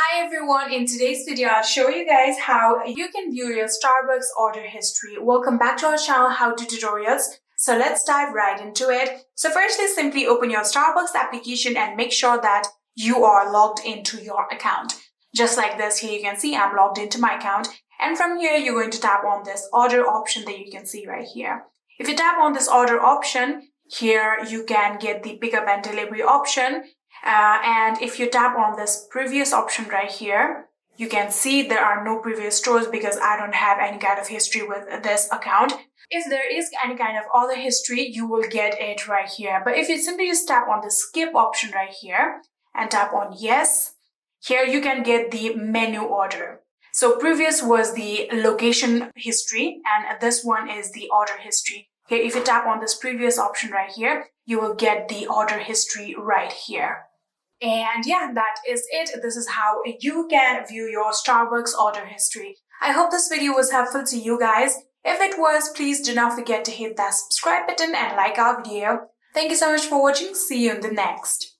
Hi everyone, in today's video I'll show you guys how you can view your Starbucks order history. Welcome back to our channel How To Tutorials. So let's dive right into it. So firstly, simply open your Starbucks application and make sure that you are logged into your account. Just like this, here you can see I'm logged into my account, and from here you're going to tap on this order option that you can see right here. If you tap on this order option, here you can get the pickup and delivery option. And if you tap on this previous option right here, you can see there are no previous stores because I don't have any kind of history with this account. If there is any kind of other history, you will get it right here. But if you simply just tap on the skip option right here and tap on yes, here you can get the menu order. So previous was the location history and this one is the order history. Here, if you tap on this previous option right here, you will get the order history right here. And yeah, that is it. This is how you can view your Starbucks order history. I hope this video was helpful to you guys. If it was, please do not forget to hit that subscribe button and like our video. Thank you so much for watching. See you in the next.